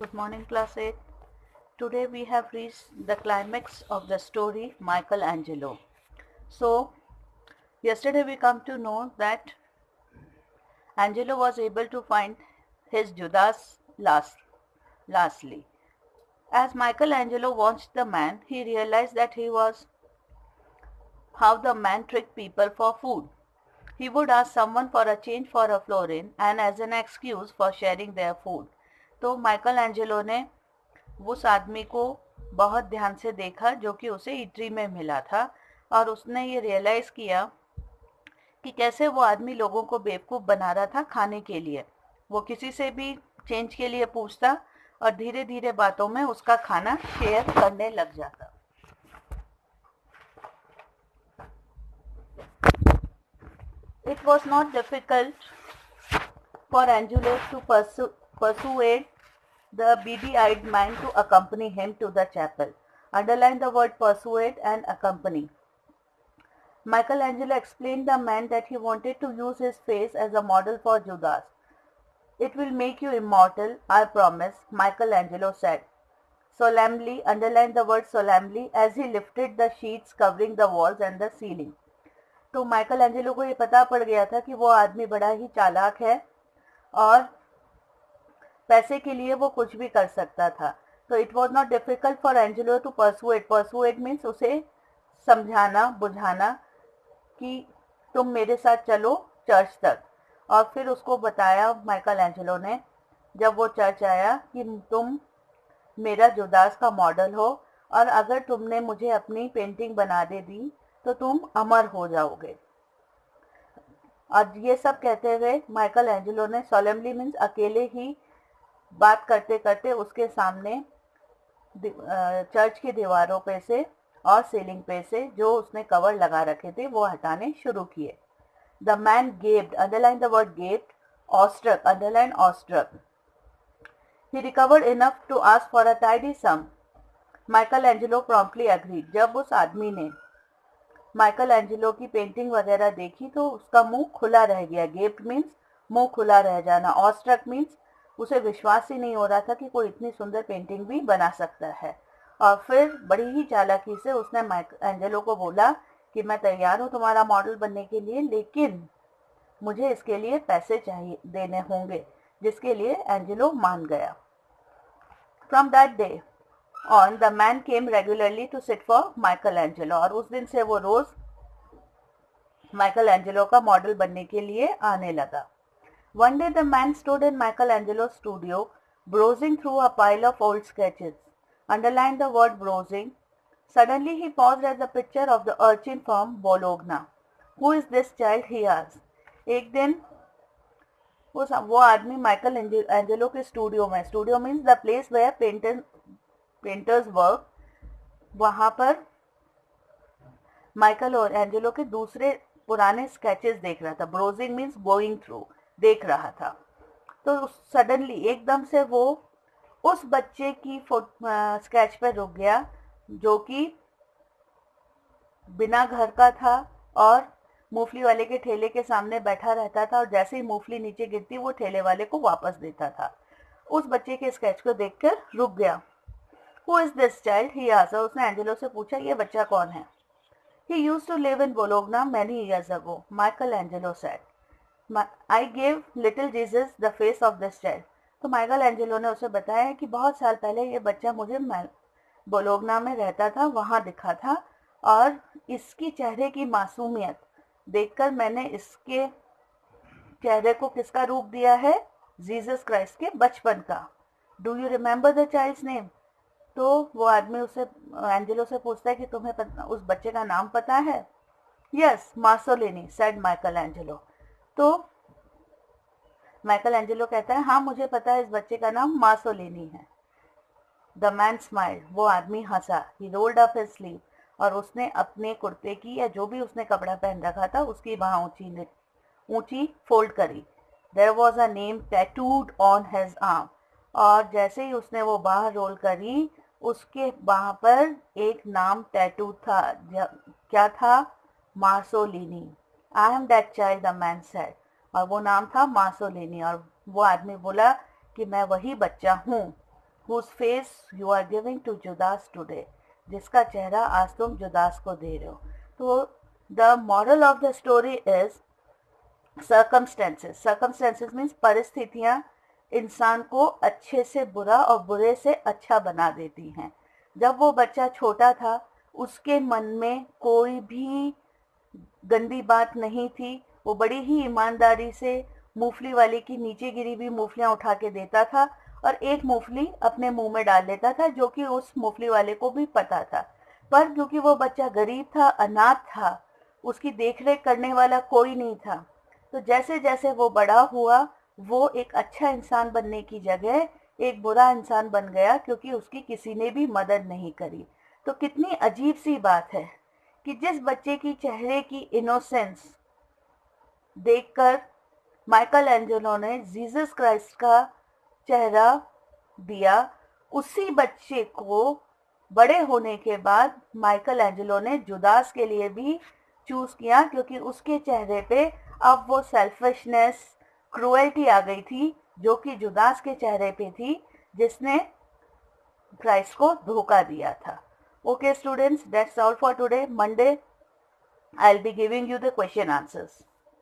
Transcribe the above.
Good morning, class 8. Today we have reached the climax of the story Michelangelo. So, yesterday we come to know that Angelo was able to find his Judas lastly. As Michelangelo watched the man, he realized that he was how the man tricked people for food. He would ask someone for a change for a florin and as an excuse for sharing their food. तो Michael Angelo ने उस आदमी को बहुत ध्यान से देखा जो कि उसे इटरी में मिला था और उसने ये रियलाइज़ किया कि कैसे वो आदमी लोगों को बेवकूफ़ बना रहा था खाने के लिए। वो किसी से भी चेंज के लिए पूछता और धीरे धीरे बातों में उसका खाना शेयर करने लग जाता। It was not difficult for Angelo to persuade the beady-eyed man to accompany him to the chapel. Underline the word persuade and accompany. Michelangelo explained the man that he wanted to use his face as a model for Judas. It will make you immortal, I promise, Michelangelo said. Solemnly, underline the word solemnly, as he lifted the sheets covering the walls and the ceiling. तो Michael Angelo को ये पता पड़ गया था कि वो आदमी बड़ा ही चालाक है और पैसे के लिए वो कुछ भी कर सकता था। तो it was not difficult for Angelo to persuade means उसे समझाना बुझाना कि तुम मेरे साथ चलो चर्च तक। और फिर उसको बताया माइकल एंजेलो ने जब वो चर्च आया कि तुम मेरा जुदास का मॉडल हो और अगर तुमने मुझे अपनी पेंटिंग बना दे दी तो तुम अमर हो जाओगे। और ये सब कहते हुए माइकल एंजेलो ने सोलेमली मीन्स अकेले ही बात करते करते उसके सामने चर्च की दीवारों पे से और सीलिंग पे से जो उसने कवर लगा रखे थे वो हटाने शुरू किए। The man gaped, underline the word gaped, awestruck, underline awestruck. He recovered enough to ask for a tidy sum. Michelangelo promptly agreed. जब उस आदमी ने माइकल एंजेलो की पेंटिंग वगैरह देखी तो उसका मुंह खुला रह गया। गेप्ड मीन्स मुंह खुला रह जाना, ऑस्ट्रक मीन्स उसे विश्वास ही नहीं हो रहा था कि कोई इतनी सुंदर पेंटिंग भी बना सकता है। और फिर बड़ी ही चालाकी से उसने एंजेलो को बोला कि मैं तैयार हूँ तुम्हारा मॉडल बनने के लिए, लेकिन मुझे इसके लिए पैसे चाहिए देने होंगे, जिसके लिए एंजेलो मान गया। From that day on the man came regularly to sit for Michelangelo. और उस दिन से वो रोज माइकल एंजेलो का मॉडल बनने के लिए आने लगा। One day the man stood in Michelangelo's studio, browsing through a pile of old sketches. Underline the word browsing. Suddenly he paused at the picture of the urchin from Bologna. Who is this child? He asked. एक दिन वो आदमी Michelangelo के studio means the place where painters work, वहाँ पर Michael और Angelo के दूसरे पुराने स्केचेस देख रहा था। ब्रोजिंग मीन्स गोइंग थ्रू, देख रहा था। तो सडनली एकदम से वो उस बच्चे की स्केच पर रुक गया जो कि बिना घर का था और मूंगफली वाले के ठेले के सामने बैठा रहता था और जैसे ही मूंगफली नीचे गिरती वो ठेले वाले को वापस देता था। उस बच्चे के स्केच को देखकर रुक गया। Who is this child? He asked. उसने एंजेलो से पूछा ये बच्चा कौन है? He used to live in Bologna many years ago, Michelangelo said. I gave little Jesus the face of this child. तो माइकल एंजेलो ने उसे बताया कि बहुत साल पहले ये बच्चा मुझे बोलोगना में रहता था, वहाँ दिखा था और इसकी चेहरे की मासूमियत देखकर मैंने इसके चेहरे को किसका रूप दिया है? जीसस क्राइस्ट के बचपन का। Do you remember the child's name? तो वो आदमी उसे एंजेलो से पूछता है कि तुम्हें उस बच्चे का नाम पता है? Yes, Mussolini, said Michelangelo. तो माइकल एंजेलो कहता है हाँ मुझे पता है, इस बच्चे का नाम मासोलिनी है। द मैन स्माइल्ड, वो आदमी हंसा। ही रोल्ड अप हिज स्लीव, और उसने अपने कुर्ते की या जो भी उसने कपड़ा पहन रखा था उसकी बाह ऊंची फोल्ड करी। There was a name tattooed on his arm, और जैसे ही उसने वो बाह रोल करी उसके बाह पर एक नाम टैटू था। क्या था? Mussolini. I am that child, the man said, और वो नाम था मार्सोलिनी। और वो आदमी बोला कि मैं वही बच्चा हूँ। whose face you are giving to Judas today, जिसका चेहरा आज तुम जुदास को दे रहे हो. तो the moral of the story is circumstances means परिस्थितियां इंसान को अच्छे से बुरा और बुरे से अच्छा बना देती हैं. जब वो बच्चा छोटा था उसके मन में कोई भी गंदी बात नहीं थी. वो बड़ी ही ईमानदारी से मूंगफली वाले की नीचे गिरी हुई मूंगफलियां उठा के देता था और एक मूंगफली अपने मुंह में डाल लेता था, जो कि उस मूंगफली वाले को भी पता था. पर क्योंकि वो बच्चा गरीब था, अनाथ था, उसकी देखरेख करने वाला कोई नहीं था. तो जैसे जैसे वो बड़ा हुआ वो एक अच्छा इंसान बनने की जगह एक बुरा इंसान बन गया, क्योंकि उसकी किसी ने भी मदद नहीं करी. तो कितनी अजीब सी बात है कि जिस बच्चे की चेहरे की इनोसेंस देखकर माइकल एंजेलो ने जीसस क्राइस्ट का चेहरा दिया, उसी बच्चे को बड़े होने के बाद माइकल एंजेलो ने जुदास के लिए भी चूज किया, क्योंकि उसके चेहरे पे अब वो सेल्फिशनेस, क्रूएल्टी आ गई थी, जो कि जुदास के चेहरे पे थी, जिसने क्राइस्ट को धोखा दिया था. Okay students, that's all for today. Monday I'll be giving you the question answers.